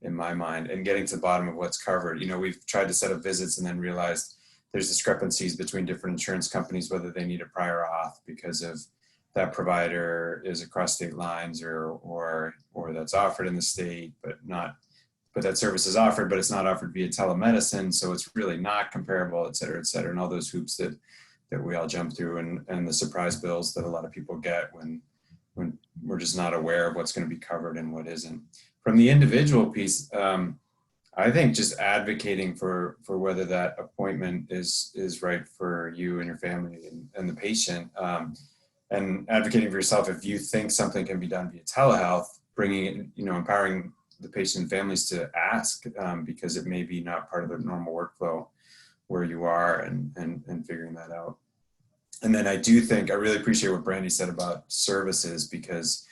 in my mind, and getting to the bottom of what's covered. We've tried to set up visits and then realized there's discrepancies between different insurance companies, whether they need a prior auth because of that provider is across state lines or that's offered in the state, but that service is offered, but it's not offered via telemedicine. So it's really not comparable, et cetera, and all those hoops that we all jump through, and the surprise bills that a lot of people get when we're just not aware of what's going to be covered and what isn't. From the individual piece, I think just advocating for whether that appointment is right for you and your family and the patient, and advocating for yourself if you think something can be done via telehealth, bringing it, empowering the patient and families to ask, because it may be not part of the normal workflow where you are, and figuring that out. And then I really appreciate what Brandy said about services, because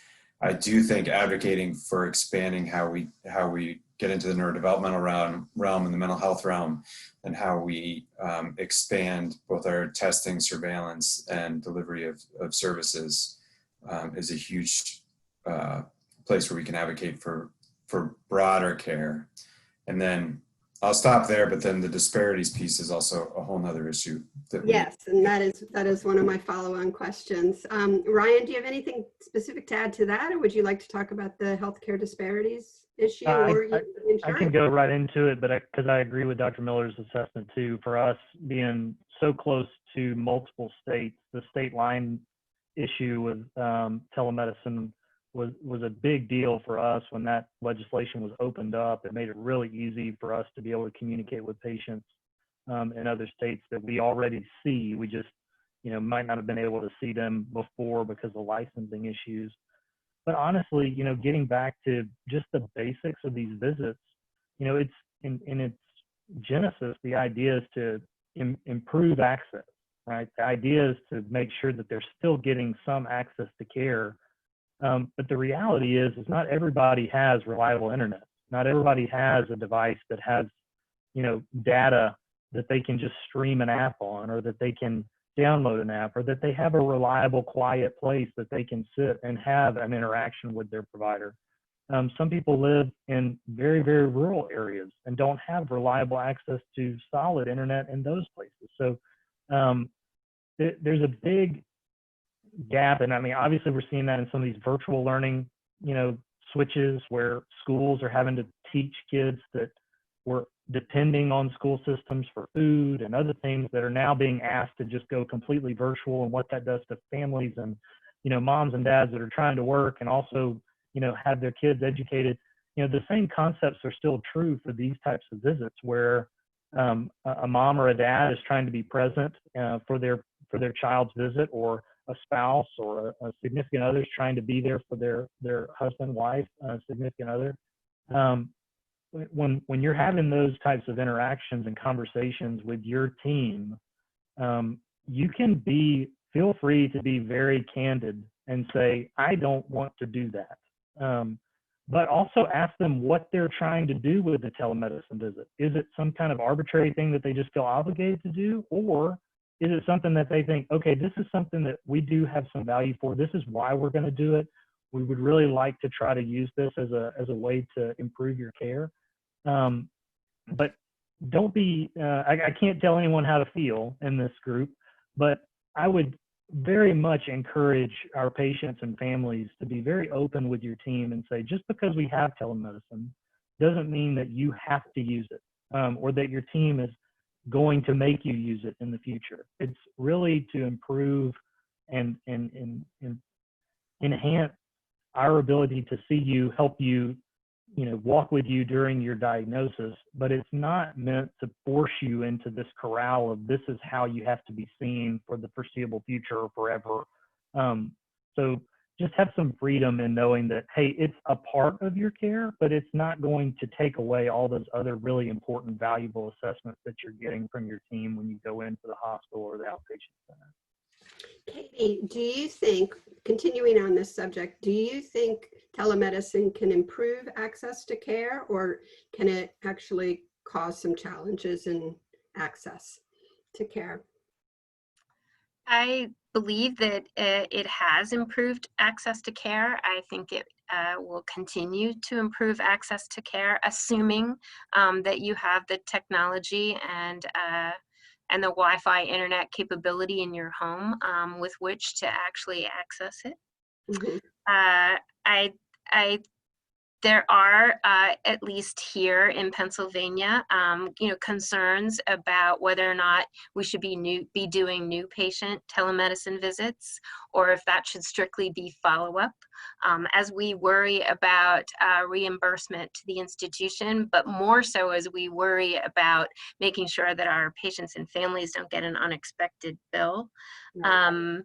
I do think advocating for expanding how we get into the neurodevelopmental realm and the mental health realm, and how we expand both our testing, surveillance, and delivery of services is a huge place where we can advocate for broader care. And then I'll stop there, but then the disparities piece is also a whole nother issue. Yes, and that is one of my follow-on questions. Ryan, do you have anything specific to add to that, or would you like to talk about the healthcare disparities issue? I can go right into it, but because I agree with Dr. Miller's assessment too. For us, being so close to multiple states, the state line issue with telemedicine was a big deal for us when that legislation was opened up. It made it really easy for us to be able to communicate with patients in other states that we already see. We just, might not have been able to see them before because of licensing issues. But honestly, getting back to just the basics of these visits, it's in its genesis, the idea is to improve access, right? The idea is to make sure that they're still getting some access to care. But the reality is not everybody has reliable internet. Not everybody has a device that has, data that they can just stream an app on, or that they can download an app, or that they have a reliable, quiet place that they can sit and have an interaction with their provider. Some people live in very, very rural areas and don't have reliable access to solid internet in those places. So there's a big gap. And I mean, obviously we're seeing that in some of these virtual learning, switches where schools are having to teach kids that were depending on school systems for food and other things that are now being asked to just go completely virtual, and what that does to families and, moms and dads that are trying to work and also, have their kids educated. The same concepts are still true for these types of visits where a mom or a dad is trying to be present for their child's visit, or a spouse or a significant other is trying to be there for their husband, wife, significant other. When you're having those types of interactions and conversations with your team, you can feel free to be very candid and say, I don't want to do that. But also ask them what they're trying to do with the telemedicine visit. Is it some kind of arbitrary thing that they just feel obligated to do? Or is it something that they think, okay, this is something that we do have some value for. This is why we're going to do it. We would really like to try to use this as a way to improve your care. But don't be, I can't tell anyone how to feel in this group, but I would very much encourage our patients and families to be very open with your team and say, just because we have telemedicine doesn't mean that you have to use it, or that your team is going to make you use it in the future. It's really to improve and enhance our ability to see you, help you, walk with you during your diagnosis, but it's not meant to force you into this corral of this is how you have to be seen for the foreseeable future or forever. So just have some freedom in knowing that, hey, it's a part of your care, but it's not going to take away all those other really important, valuable assessments that you're getting from your team when you go into the hospital or the outpatient center. Katie, do you think, continuing on this subject, do you think telemedicine can improve access to care, or can it actually cause some challenges in access to care? I believe that it has improved access to care. I think it will continue to improve access to care, assuming that you have the technology and the Wi-Fi internet capability in your home with which to actually access it. Mm-hmm. There are, at least here in Pennsylvania, concerns about whether or not we should be doing new patient telemedicine visits, or if that should strictly be follow-up, as we worry about reimbursement to the institution, but more so as we worry about making sure that our patients and families don't get an unexpected bill. Right.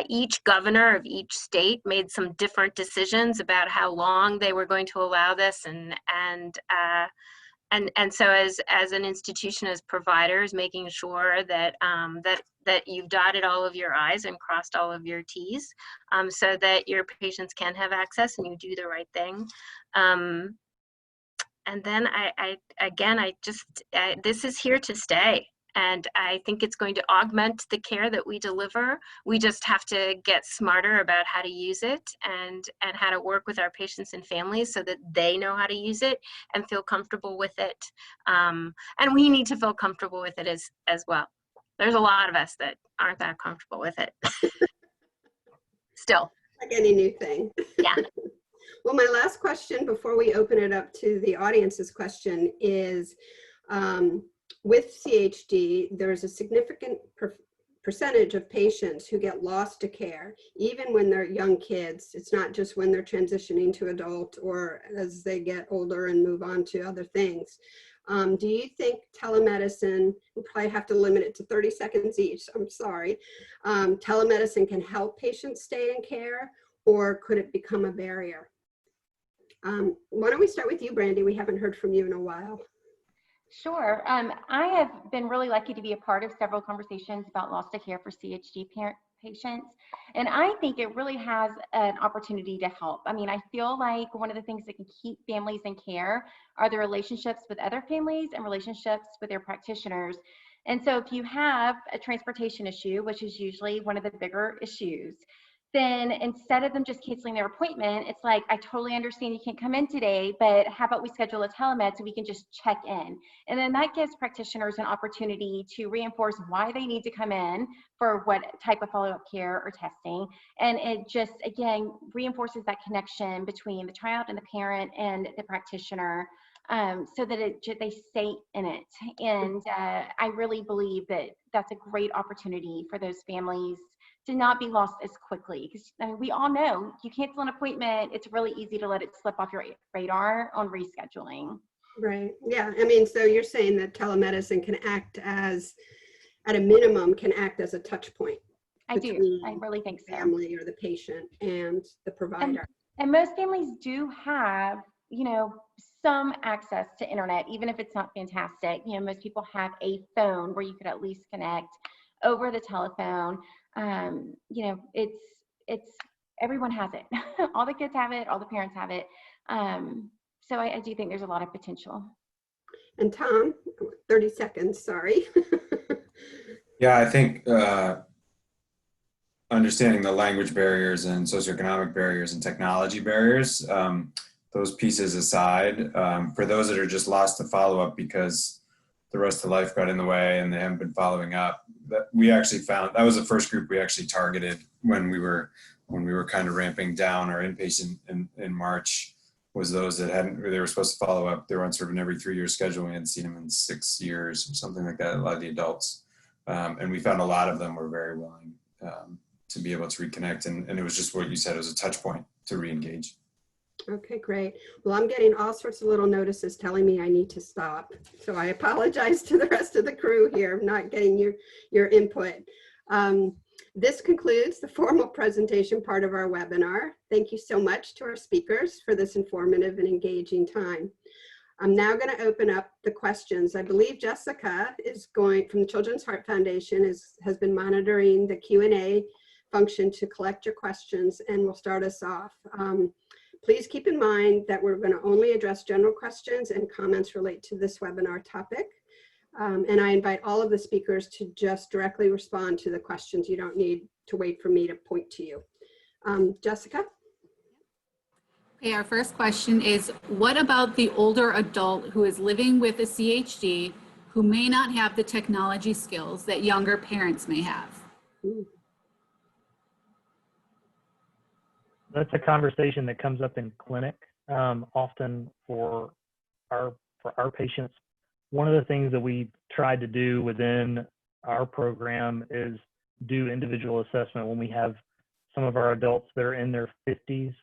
Each governor of each state made some different decisions about how long they were going to allow this, and so as an institution, as providers, making sure that that you've dotted all of your I's and crossed all of your T's, so that your patients can have access and you do the right thing. And then this is here to stay. And I think it's going to augment the care that we deliver. We just have to get smarter about how to use it and how to work with our patients and families so that they know how to use it and feel comfortable with it. And we need to feel comfortable with it as well. There's a lot of us that aren't that comfortable with it. Still. Like any new thing. Yeah. Well, my last question before we open it up to the audience's question is, with CHD, there is a significant percentage of patients who get lost to care, even when they're young kids. It's not just when they're transitioning to adult or as they get older and move on to other things. Do you think telemedicine, we'll probably have to limit it to 30 seconds each, I'm sorry, telemedicine can help patients stay in care, or could it become a barrier? Why don't we start with you, Brandy? We haven't heard from you in a while. Sure. I have been really lucky to be a part of several conversations about loss to care for CHD patients. And I think it really has an opportunity to help. I mean, I feel like one of the things that can keep families in care are the relationships with other families and relationships with their practitioners. And so if you have a transportation issue, which is usually one of the bigger issues, then instead of them just canceling their appointment, it's like, I totally understand you can't come in today, but how about we schedule a telemed so we can just check in? And then that gives practitioners an opportunity to reinforce why they need to come in for what type of follow-up care or testing. And it just, again, reinforces that connection between the child and the parent and the practitioner, so that they stay in it. And I really believe that that's a great opportunity for those families to not be lost as quickly. Because I mean, we all know you cancel an appointment, it's really easy to let it slip off your radar on rescheduling. Right. Yeah. I mean, so you're saying that telemedicine can act as, at a minimum, can act as a touch point. I do. I really think so. Family or the patient and the provider. And most families do have, you know, some access to internet, even if it's not fantastic. You know, most people have a phone where you could at least connect over the telephone. You know, it's everyone has it. All the kids have it, all the parents have it. So I do think there's a lot of potential. And Tom, 30 seconds, sorry. Yeah, I think understanding the language barriers and socioeconomic barriers and technology barriers, those pieces aside, for those that are just lost to follow-up because the rest of life got in the way and they haven't been following up, that we actually found, that was the first group we actually targeted when we were kind of ramping down our inpatient in March, was those that they were supposed to follow up. They were on sort of an every 3-year schedule. We hadn't seen them in 6 years or something like that, a lot of the adults. And we found a lot of them were very willing to be able to reconnect. And it was just what you said, it was a touch point to re-engage. Okay, great. Well, I'm getting all sorts of little notices telling me I need to stop. So I apologize to the rest of the crew here. I'm not getting your input. This concludes the formal presentation part of our webinar. Thank you so much to our speakers for this informative and engaging time. I'm now going to open up the questions. I believe Jessica is going, from the Children's Heart Foundation, has been monitoring the Q&A function to collect your questions and will start us off. Please keep in mind that we're going to only address general questions and comments relate to this webinar topic. And I invite all of the speakers to just directly respond to the questions. You don't need to wait for me to point to you. Jessica? Okay, our first question is, what about the older adult who is living with a CHD who may not have the technology skills that younger parents may have? That's a conversation that comes up in clinic often for our patients. One of the things that we tried to do within our program is do individual assessment when we have some of our adults that are in their 50s.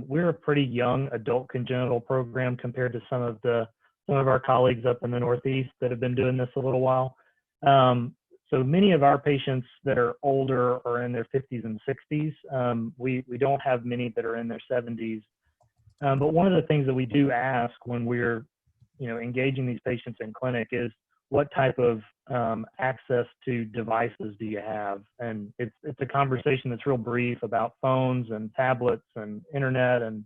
We're a pretty young adult congenital program compared to some of our colleagues up in the Northeast that have been doing this a little while. So many of our patients that are older are in their 50s and 60s. We don't have many that are in their 70s. But one of the things that we do ask when we're engaging these patients in clinic is, what type of access to devices do you have? And it's a conversation that's real brief about phones and tablets and internet and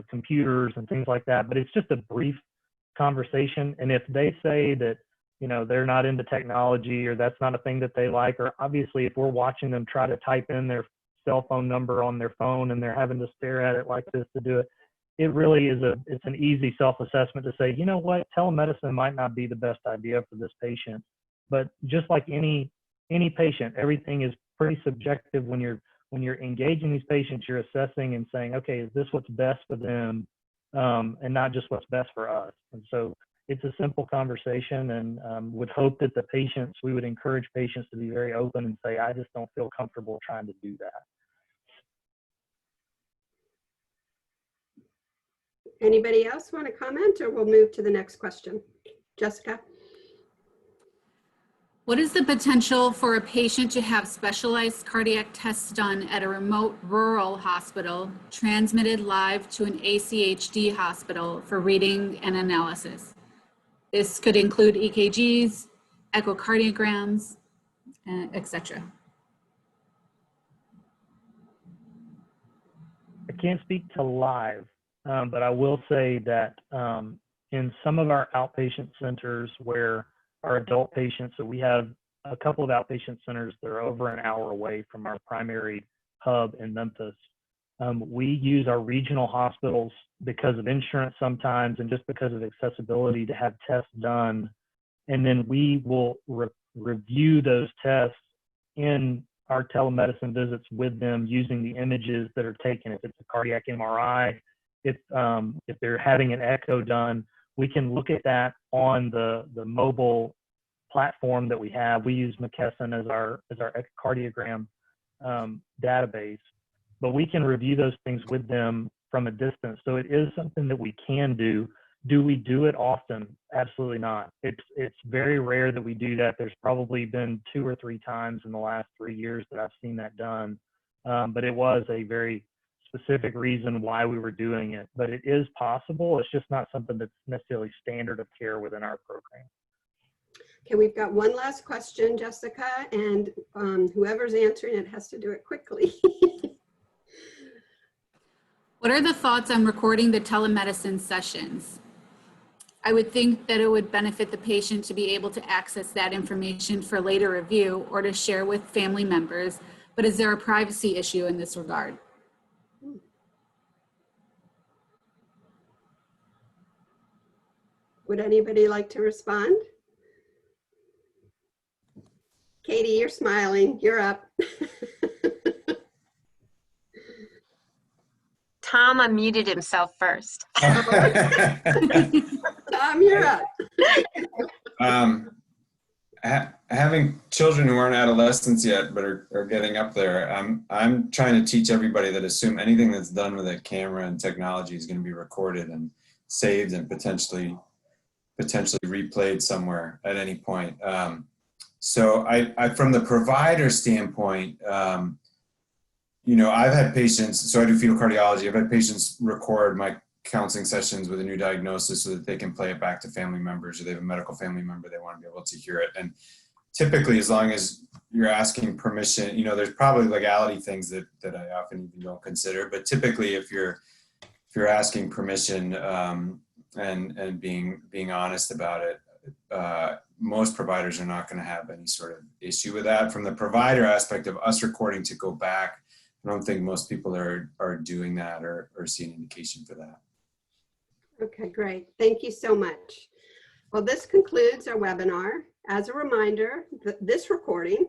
computers and things like that. But it's just a brief conversation. And if they say that they're not into technology, or that's not a thing that they like, or obviously if we're watching them try to type in their cell phone number on their phone and they're having to stare at it like this to do it, it really is it's an easy self-assessment to say, you know what, telemedicine might not be the best idea for this patient. But just like any patient, everything is pretty subjective. When you're engaging these patients, you're assessing and saying, okay, is this what's best for them, and not just what's best for us? And so it's a simple conversation, and would hope that we would encourage patients to be very open and say, I just don't feel comfortable trying to do that. Anybody else want to comment, or we'll move to the next question? Jessica? What is the potential for a patient to have specialized cardiac tests done at a remote rural hospital, transmitted live to an ACHD hospital for reading and analysis? This could include EKGs, echocardiograms, etc. I can't speak to live, but I will say that in some of our outpatient centers where our adult patients, so we have a couple of outpatient centers that are over an hour away from our primary hub in Memphis. We use our regional hospitals because of insurance sometimes and just because of accessibility to have tests done. And then we will review those tests in our telemedicine visits with them using the images that are taken. If it's a cardiac MRI, if they're having an echo done, we can look at that on the mobile platform that we have. We use McKesson as our echocardiogram database, but we can review those things with them from a distance. So it is something that we can do. Do we do it often? Absolutely not. It's very rare that we do that. There's probably been 2 or 3 times in the last 3 years that I've seen that done, but it was a very specific reason why we were doing it. But it is possible. It's just not something that's necessarily standard of care within our program. Okay, we've got one last question, Jessica, and whoever's answering it has to do it quickly. What are the thoughts on recording the telemedicine sessions? I would think that it would benefit the patient to be able to access that information for later review or to share with family members, but is there a privacy issue in this regard? Would anybody like to respond? Katie, you're smiling. You're up. Tom unmuted himself first. Tom, you're up. Having children who aren't adolescents yet but are getting up there, I'm trying to teach everybody that assume anything that's done with a camera and technology is going to be recorded and saved and potentially replayed somewhere at any point. So I from the provider standpoint, you know, I've had patients, so I do fetal cardiology, I've had patients record my counseling sessions with a new diagnosis so that they can play it back to family members, or they have a medical family member, they want to be able to hear it. And typically, as long as you're asking permission, you know, there's probably legality things that I often even don't consider, but typically if you're asking permission and being honest about it, most providers are not going to have any sort of issue with that. From the provider aspect of us recording to go back, I don't think most people are doing that or seeing indication for that. Okay, great. Thank you so much. Well, this concludes our webinar. As a reminder, this recording,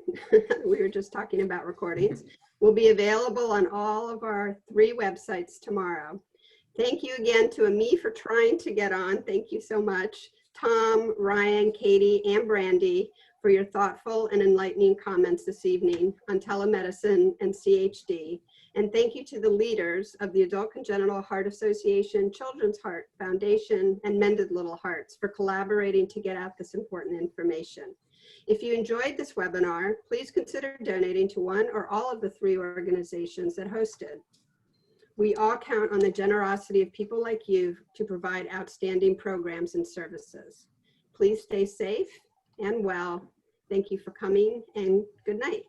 we were just talking about recordings, will be available on all of our 3 websites tomorrow. Thank you again to Ami for trying to get on. Thank you so much. Tom, Ryan, Katie, and Brandy for your thoughtful and enlightening comments this evening on telemedicine and CHD. And thank you to the leaders of the Adult Congenital Heart Association, Children's Heart Foundation, and Mended Little Hearts for collaborating to get out this important information. If you enjoyed this webinar, please consider donating to one or all of the 3 organizations that hosted. We all count on the generosity of people like you to provide outstanding programs and services. Please stay safe and well. Thank you for coming, and good night.